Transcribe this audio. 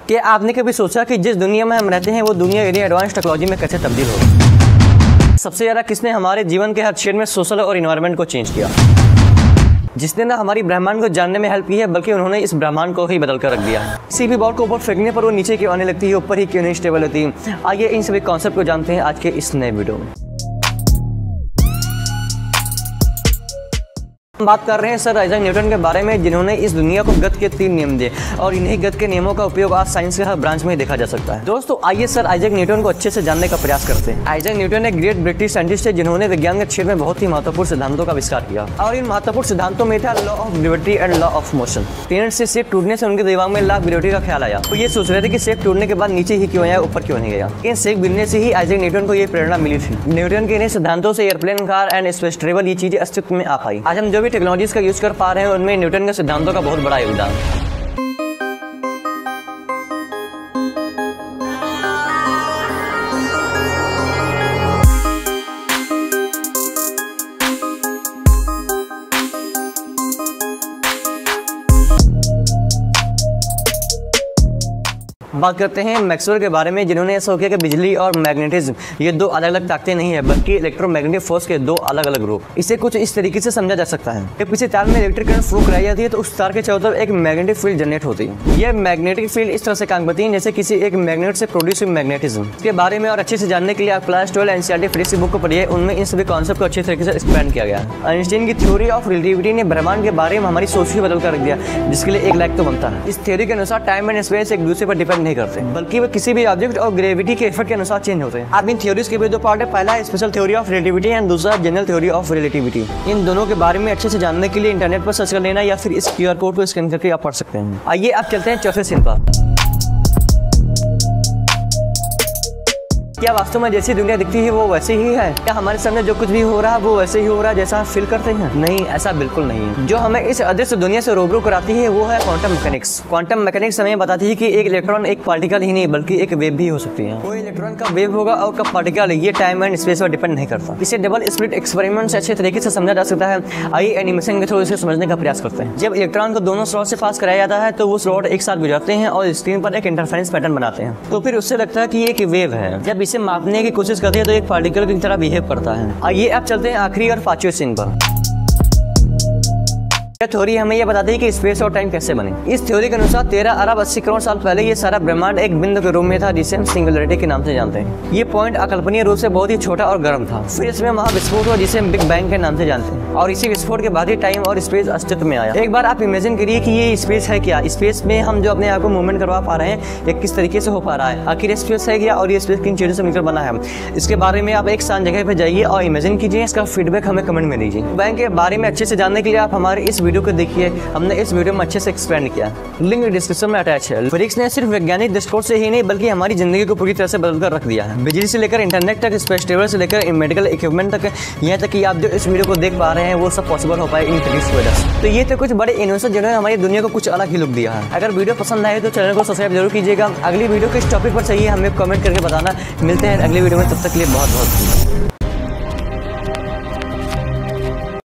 कि आपने कभी सोचा कि जिस दुनिया में हम रहते हैं वो दुनिया इतनी एडवांस टेक्नोलॉजी में कैसे तब्दील हो। सबसे ज़्यादा किसने हमारे जीवन के हर क्षेत्र में सोशल और इन्वायरमेंट को चेंज किया, जिसने ना हमारी ब्रह्मांड को जानने में हेल्प की है बल्कि उन्होंने इस ब्रह्मांड को ही बदल कर रख दिया है। किसी भी बॉल को ऊपर फेंकने पर वो नीचे क्यों आने लगती है, ऊपर ही क्यों नहीं स्टेबल होती है। आइए इन सभी कॉन्सेप्ट को जानते हैं आज के इस नए वीडियो में। हम बात कर रहे हैं सर आइजैक न्यूटन के बारे में, जिन्होंने इस दुनिया को गति के 3 नियम दिए और इन्हीं गति के नियमों का उपयोग आज साइंस के हर ब्रांच में देखा जा सकता है। दोस्तों आइए सर आइजैक न्यूटन को अच्छे से जानने का प्रयास करते हैं। आइजैक न्यूटन एक ग्रेट ब्रिटिश साइंटिस्ट है जिन्होंने विज्ञान के क्षेत्र में बहुत ही महत्वपूर्ण सिद्धांतों का आविष्कार किया और इन महत्वपूर्ण सिद्धांतों में था law of gravity and law of motion. Planet से शेप टूटने से उनके दिमाग में लॉ ऑफ ग्रेविटी का ख्याल आया। तो ये सोच रहे थे कि शेप टूटने के बाद नीचे ही क्यों आया, ऊपर क्यों नहीं गया। इन शेप गिरने से ही आइजैक न्यूटन को ये प्रेरणा मिली थी। न्यूटन के इन सिद्धांतों से airplane, car and space travel ये चीजें अस्तित्व में आ पाई। आज हम जो भी टेक्नोलॉजीज का यूज कर पा रहे हैं उनमें न्यूटन के सिद्धांतों का बहुत बड़ा योगदान है। बात करते हैं मैक्सवेल के बारे में, जिन्होंने ऐसा किया कि बिजली और मैग्नेटिज्म ये 2 अलग अलग ताकतें नहीं है बल्कि इलेक्ट्रोमैग्नेटिक फोर्स के 2 अलग अलग रूप। इसे कुछ इस तरीके से समझा जा सकता है कि किसी तार में इलेक्ट्रिक करंट फ्लो कराई जाती है तो उस तार के चारों तरफ एक मैग्नेटिक फील्ड जनरेट होती है। यह मैग्नेटिक फील्ड इस तरह से काम करती है जैसे किसी एक मैग्नेट से प्रोड्यूस हुई मैग्नेटिज्म। इसके बारे में और अच्छे से जानने के लिए आप क्लास 12 एनसीईआरटी फिजिक्स की बुक को पढ़िए, उनमें इन सभी कॉन्सेप्ट को अच्छे तरीके से एक्सप्लेन किया गया है। आइंस्टाइन की थ्योरी ऑफ रिलेटिविटी ने ब्रह्मांड के बारे में हमारी सोच ही बदल कर रख दिया, जिसके लिए एक लाइक तो बनता है। इस थ्योरी के अनुसार टाइम एंड स्पेस एक दूसरे पर डिपेंड नहीं करते बल्कि किसी भी ऑब्जेक्ट और ग्रेविटी के इफेक्ट के अनुसार चेंज होते हैं। अब इन थ्योरीज के भी 2 पार्ट है, पहला special theory of relativity and दूसरा जनरल थ्योरी ऑफ रिलेटिविटी। इन दोनों के बारे में अच्छे से जानने के लिए इंटरनेट पर सर्च कर लेना या फिर इस QR कोड को स्कैन करके आप पढ़ सकते हैं। आइए अब चलते हैं चौथे सीन पर। क्या वास्तव में जैसी दुनिया दिखती है वो वैसे ही है? क्या हमारे सामने जो कुछ भी हो रहा है वो वैसे ही हो रहा है जैसा हम फील करते हैं? नहीं, ऐसा बिल्कुल नहीं है। जो हमें इस अदृश्य दुनिया से रूबरू कराती है वो है क्वांटम मैकेनिक्स। क्वांटम मैकेनिक्स हमें बताती है कि एक इलेक्ट्रॉन एक पार्टिकल ही नहीं बल्कि एक वेव भी हो सकती है। कोई इलेक्ट्रॉन का वेव होगा और कब पार्टिकल, ये टाइम एंड स्पेस पर डिपेंड नहीं करता। इसे डबल स्लिट एक्सपेरिमेंट से अच्छे तरीके से समझा जा सकता है। आइए एनिमेशन के थ्रू इसे समझने का प्रयास करते हैं। जब इलेक्ट्रॉन को दोनों स्लॉट से पास कराया जाता है तो वो स्लॉट एक साथ गुजरते हैं और स्क्रीन पर एक इंटरफेरेंस पैटर्न बनाते हैं, तो फिर उससे लगता है कि ये एक वेव है। जब इसे मापने की कोशिश करते हैं तो एक पार्टिकल की तरह बिहेव करता है। आइए अब चलते हैं आखिरी और 5वें सीन पर। यह थ्योरी हमें यह बताती है कि स्पेस और टाइम कैसे बने। इस थ्योरी के अनुसार 13 अरब 80 करोड़ साल पहले ये सारा ब्रह्मांड एक बिंदु के रूप में था जिसे हम सिंगुलरिटी के नाम से जानते हैं। ये पॉइंट अकल्पनीय रूप से बहुत ही छोटा और गर्म था। फिर इसमें महाविस्फोट हुआ जिसे हम बिग बैंग के नाम से जानते हैं और इसी विस्फोट के बाद ही टाइम और स्पेस अस्तित्व में आया। एक बार आप इमेजिन करिए कि ये स्पेस है क्या, स्पेस में हम जो अपने आप को मूवमेंट करवा पा रहे हैं ये किस तरीके से हो पा रहा है, आखिर स्पेस है क्या और ये स्पेस किन चीजों से मिलकर बना है। इसके बारे में आप एक शांत जगह पे जाइए और इमेजिन कीजिए, इसका फीडबैक हमें कमेंट में दीजिए। बैंक के बारे में अच्छे से जानने के लिए आप हमारे इस वीडियो को देखिए, हमने इस वीडियो में अच्छे से एक्सप्लेन किया, लिंक डिस्क्रिप्शन में अटैच है। फिजिक्स ने सिर्फ वैज्ञानिक दृष्टिकोण से ही नहीं बल्कि हमारी जिंदगी को पूरी तरह से बदल कर रख दिया है। बिजली से लेकर इंटरनेट तक, स्पेस ट्रैवल से लेकर मेडिकल इक्विपमेंट तक, यहाँ तक कि आप जो इस वीडियो को देख पा रहे हैं वो सब पॉसिबल हो पाए इन फिजिक्स की वजह से। तो ये तो कुछ बड़े इनोवेशन जिन्होंने हमारी दुनिया को कुछ अलग ही लुक दिया है। अगर वीडियो पसंद आए तो चैनल को सब्सक्राइब जरूर कीजिएगा। अगली वीडियो किस टॉपिक पर चाहिए हमें कमेंट करके बताना। मिलते हैं अगली वीडियो में, तब तक के लिए बहुत बहुत